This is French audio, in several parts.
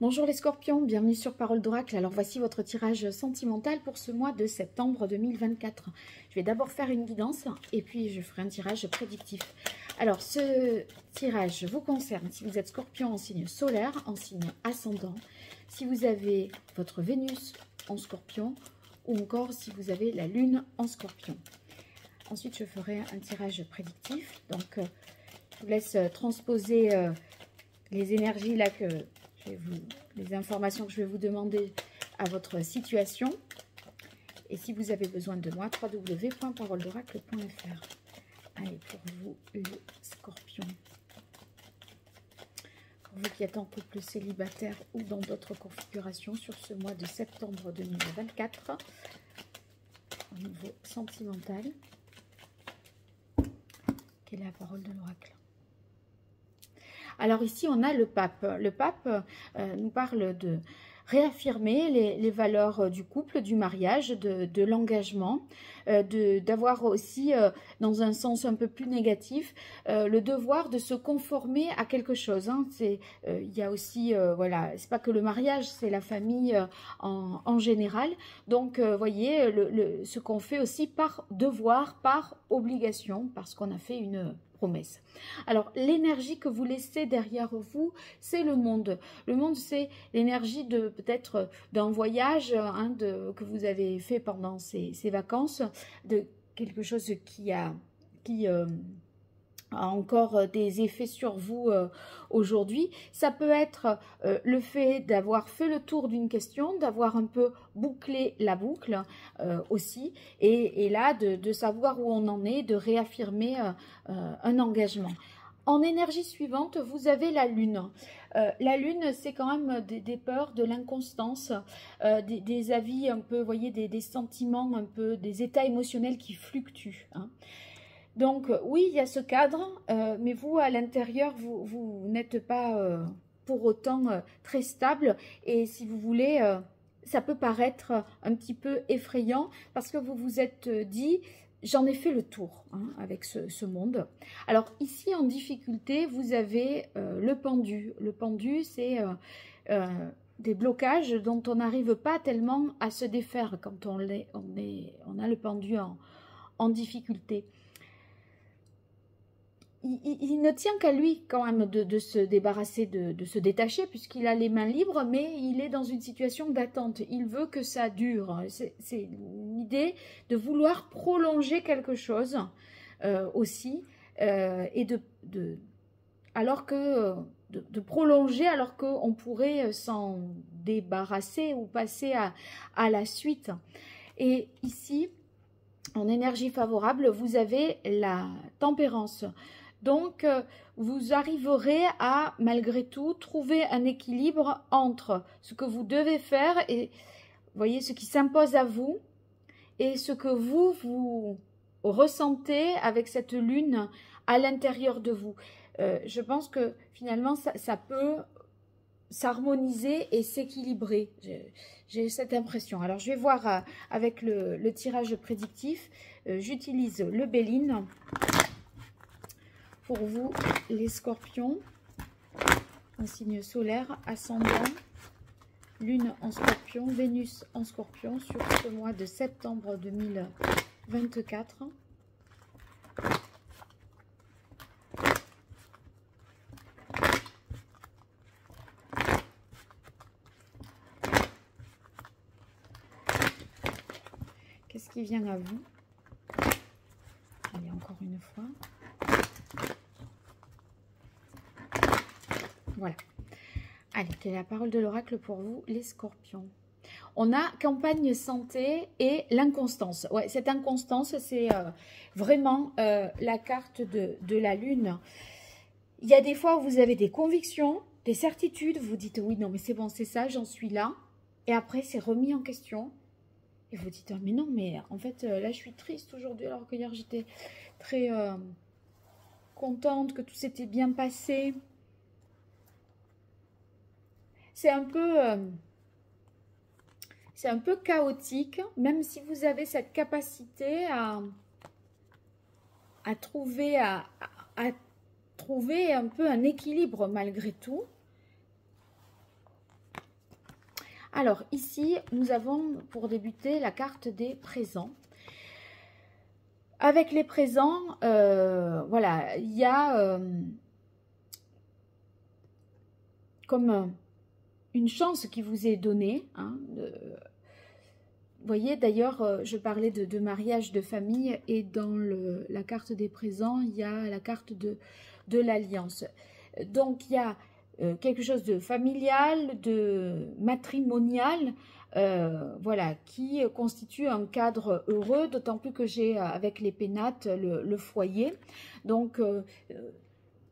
Bonjour les scorpions, bienvenue sur Parole d'Oracle. Alors voici votre tirage sentimental pour ce mois de septembre 2024. Je vais d'abord faire une guidance et puis je ferai un tirage prédictif. Alors ce tirage vous concerne si vous êtes scorpion en signe solaire, en signe ascendant, si vous avez votre Vénus en scorpion ou encore si vous avez la lune en scorpion. Ensuite je ferai un tirage prédictif. Donc je vous laisse transposer les énergies là que... les informations que je vais vous demander à votre situation. Et si vous avez besoin de moi, www.paroledoracle.fr. Allez, pour vous, le scorpion. Pour vous qui êtes en couple célibataire ou dans d'autres configurations sur ce mois de septembre 2024, au niveau sentimental, quelle est la parole de l'oracle? Alors ici, on a le pape. Le pape nous parle de réaffirmer les valeurs du couple, du mariage, de l'engagement, d'avoir aussi, dans un sens un peu plus négatif, le devoir de se conformer à quelque chose. Hein. Il y a aussi, voilà, c'est pas que le mariage, c'est la famille en général. Donc, voyez, ce qu'on fait aussi par devoir, par obligation, parce qu'on a fait une promesse. Alors, l'énergie que vous laissez derrière vous, c'est le monde. Le monde, c'est l'énergie de peut-être d'un voyage que vous avez fait pendant ces vacances, de quelque chose qui a encore des effets sur vous aujourd'hui. Ça peut être le fait d'avoir fait le tour d'une question, d'avoir un peu bouclé la boucle aussi, et là de savoir où on en est, de réaffirmer un engagement. En énergie suivante, vous avez la lune. La lune, c'est quand même des peurs, de l'inconstance, des avis un peu, vous voyez, des sentiments un peu, des états émotionnels qui fluctuent, hein. Donc oui, il y a ce cadre, mais vous, à l'intérieur, vous n'êtes pas pour autant très stable. Et si vous voulez, ça peut paraître un petit peu effrayant parce que vous vous êtes dit, j'en ai fait le tour avec ce monde. Alors ici, en difficulté, vous avez le pendu. Le pendu, c'est des blocages dont on n'arrive pas tellement à se défaire quand on a le pendu en difficulté. Il ne tient qu'à lui quand même de se débarrasser, de se détacher, puisqu'il a les mains libres, mais il est dans une situation d'attente. Il veut que ça dure. C'est l'idée de vouloir prolonger quelque chose aussi, et de prolonger alors qu'on pourrait s'en débarrasser ou passer à la suite. Et ici, en énergie favorable, vous avez la tempérance. Donc, vous arriverez à, malgré tout, trouver un équilibre entre ce que vous devez faire et, vous voyez, ce qui s'impose à vous et ce que vous ressentez avec cette lune à l'intérieur de vous. Je pense que finalement, ça peut s'harmoniser et s'équilibrer. J'ai cette impression. Alors, je vais voir avec le tirage prédictif. J'utilise le Béline. Pour vous, les scorpions, un signe solaire, ascendant, lune en scorpion, Vénus en scorpion sur ce mois de septembre 2024. Qu'est-ce qui vient à vous? Allez, encore une fois. Voilà. Allez, quelle est la parole de l'oracle pour vous, les scorpions? On a campagne santé et l'inconstance. Ouais, cette inconstance, c'est vraiment la carte de la lune. Il y a des fois où vous avez des convictions, des certitudes, vous dites oui, non, mais c'est bon, c'est ça, j'en suis là. Et après, c'est remis en question. Et vous dites, mais non, mais en fait, là, je suis triste aujourd'hui, alors que hier, j'étais très contente que tout s'était bien passé. C'est un peu chaotique, même si vous avez cette capacité à trouver un peu un équilibre malgré tout. Alors, ici, nous avons, pour débuter, la carte des présents. Avec les présents, voilà, il y a comme une chance qui vous est donnée. Hein, vous voyez, d'ailleurs, je parlais de mariage, de famille, et dans la carte des présents, il y a la carte de l'alliance. Donc, il y a quelque chose de familial, de matrimonial, voilà, qui constitue un cadre heureux, d'autant plus que j'ai avec les pénates le foyer. Donc,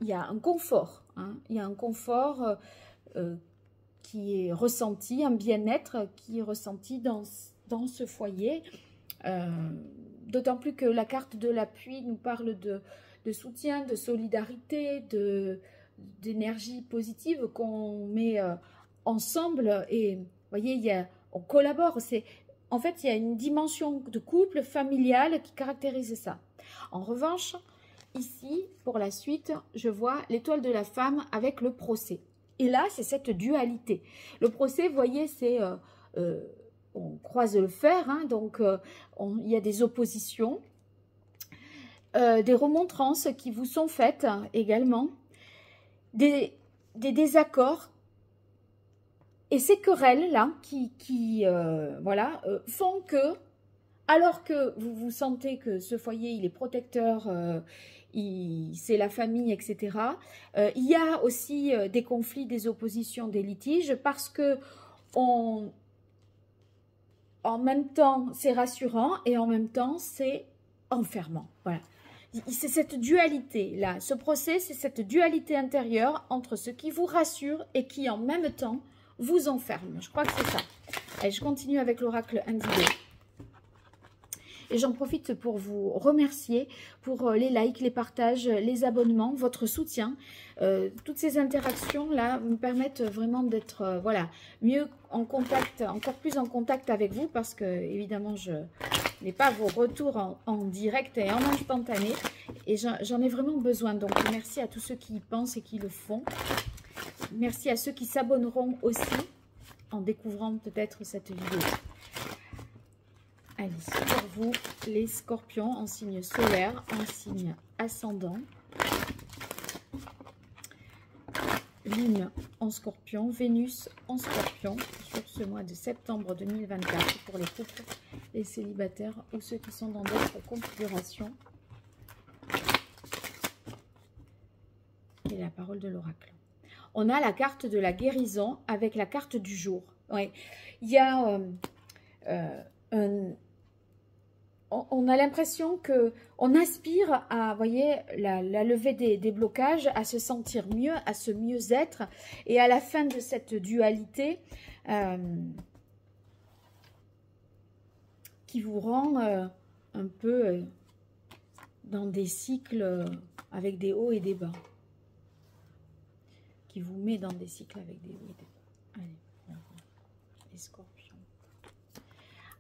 il y a un confort, hein, il y a un confort qui est ressenti, un bien-être qui est ressenti dans ce foyer. D'autant plus que la carte de l'appui nous parle de soutien, de solidarité, d'énergie positive qu'on met ensemble. Et vous voyez, on collabore. En fait, il y a une dimension de couple familial qui caractérise ça. En revanche, ici, pour la suite, je vois l'étoile de la femme avec le procès. Et là, c'est cette dualité. Le procès, vous voyez, c'est... on croise le fer, hein, donc il y a des oppositions, des remontrances qui vous sont faites également, des désaccords, et ces querelles-là qui voilà, font que, alors que vous vous sentez que ce foyer, il est protecteur, c'est la famille, etc., il y a aussi des conflits, des oppositions, des litiges, parce que en même temps, c'est rassurant et en même temps, c'est enfermant. Voilà. C'est cette dualité-là. Ce procès, c'est cette dualité intérieure entre ce qui vous rassure et qui, en même temps, vous enferme. Je crois que c'est ça. Allez, je continue avec l'oracle Indigo. Et j'en profite pour vous remercier pour les likes, les partages, les abonnements, votre soutien. Toutes ces interactions-là me permettent vraiment d'être voilà, mieux en contact, encore plus en contact avec vous, parce que évidemment, je n'ai pas vos retours en direct et en instantané. Et j'en ai vraiment besoin. Donc, merci à tous ceux qui y pensent et qui le font. Merci à ceux qui s'abonneront aussi en découvrant peut-être cette vidéo. Allez, pour vous, les scorpions en signe solaire, en signe ascendant. Lune en scorpion, Vénus en scorpion sur ce mois de septembre 2024 pour les couples, les célibataires ou ceux qui sont dans d'autres configurations. Et la parole de l'oracle. On a la carte de la guérison avec la carte du jour. Ouais. Il y a on a l'impression que on aspire à, voyez, la levée des blocages, à se sentir mieux, à se mieux être, et à la fin de cette dualité qui vous rend un peu dans des cycles avec des hauts et des bas, qui vous met dans des cycles avec des hauts et des bas. Allez, les scorpions.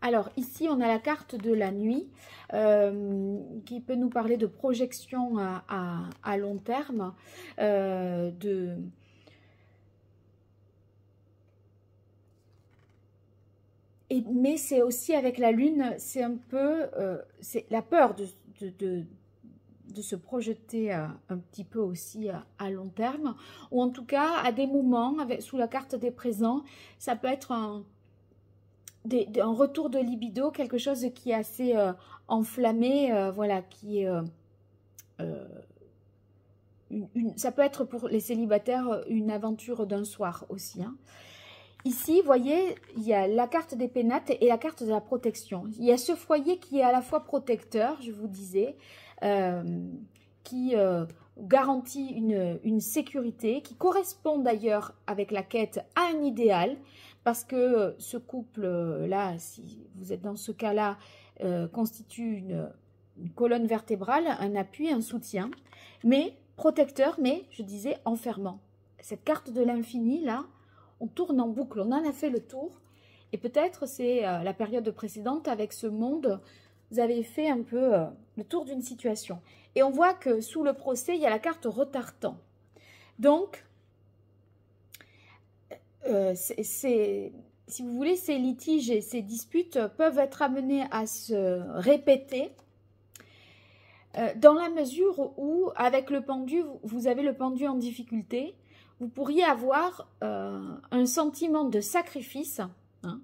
Alors, ici, on a la carte de la nuit qui peut nous parler de projection à long terme, mais c'est aussi avec la lune, c'est un peu c'est la peur de se projeter un petit peu aussi à long terme, ou en tout cas, à des moments, sous la carte des présents, ça peut être un retour de libido, quelque chose qui est assez enflammé, voilà, qui est ça peut être pour les célibataires une aventure d'un soir aussi, hein. Ici, vous voyez, il y a la carte des pénates et la carte de la protection. Il y a ce foyer qui est à la fois protecteur, je vous disais, qui garantit une sécurité, qui correspond d'ailleurs avec la quête à un idéal, parce que ce couple-là, si vous êtes dans ce cas-là, constitue une colonne vertébrale, un appui, un soutien, mais protecteur, mais, je disais, enfermant. Cette carte de l'infini, là, on tourne en boucle, on en a fait le tour, et peut-être c'est la période précédente avec ce monde, vous avez fait un peu le tour d'une situation. Et on voit que sous le procès, il y a la carte retardant. Donc, si vous voulez, ces litiges et ces disputes peuvent être amenés à se répéter dans la mesure où, avec le pendu, vous avez le pendu en difficulté, vous pourriez avoir un sentiment de sacrifice, hein,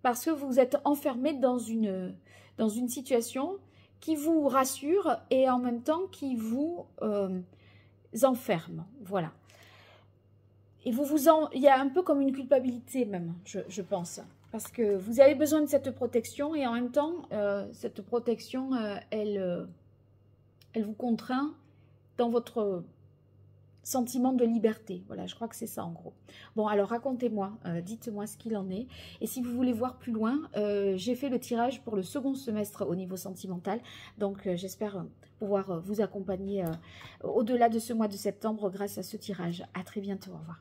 parce que vous êtes enfermé dans une situation qui vous rassure et en même temps qui vous enferme. Voilà. Et il y a un peu comme une culpabilité même, je pense. Parce que vous avez besoin de cette protection et en même temps, cette protection, elle vous contraint dans votre sentiment de liberté. Voilà, je crois que c'est ça en gros. Bon, alors racontez-moi, dites-moi ce qu'il en est. Et si vous voulez voir plus loin, j'ai fait le tirage pour le second semestre au niveau sentimental. Donc, j'espère pouvoir vous accompagner au-delà de ce mois de septembre grâce à ce tirage. À très bientôt, au revoir.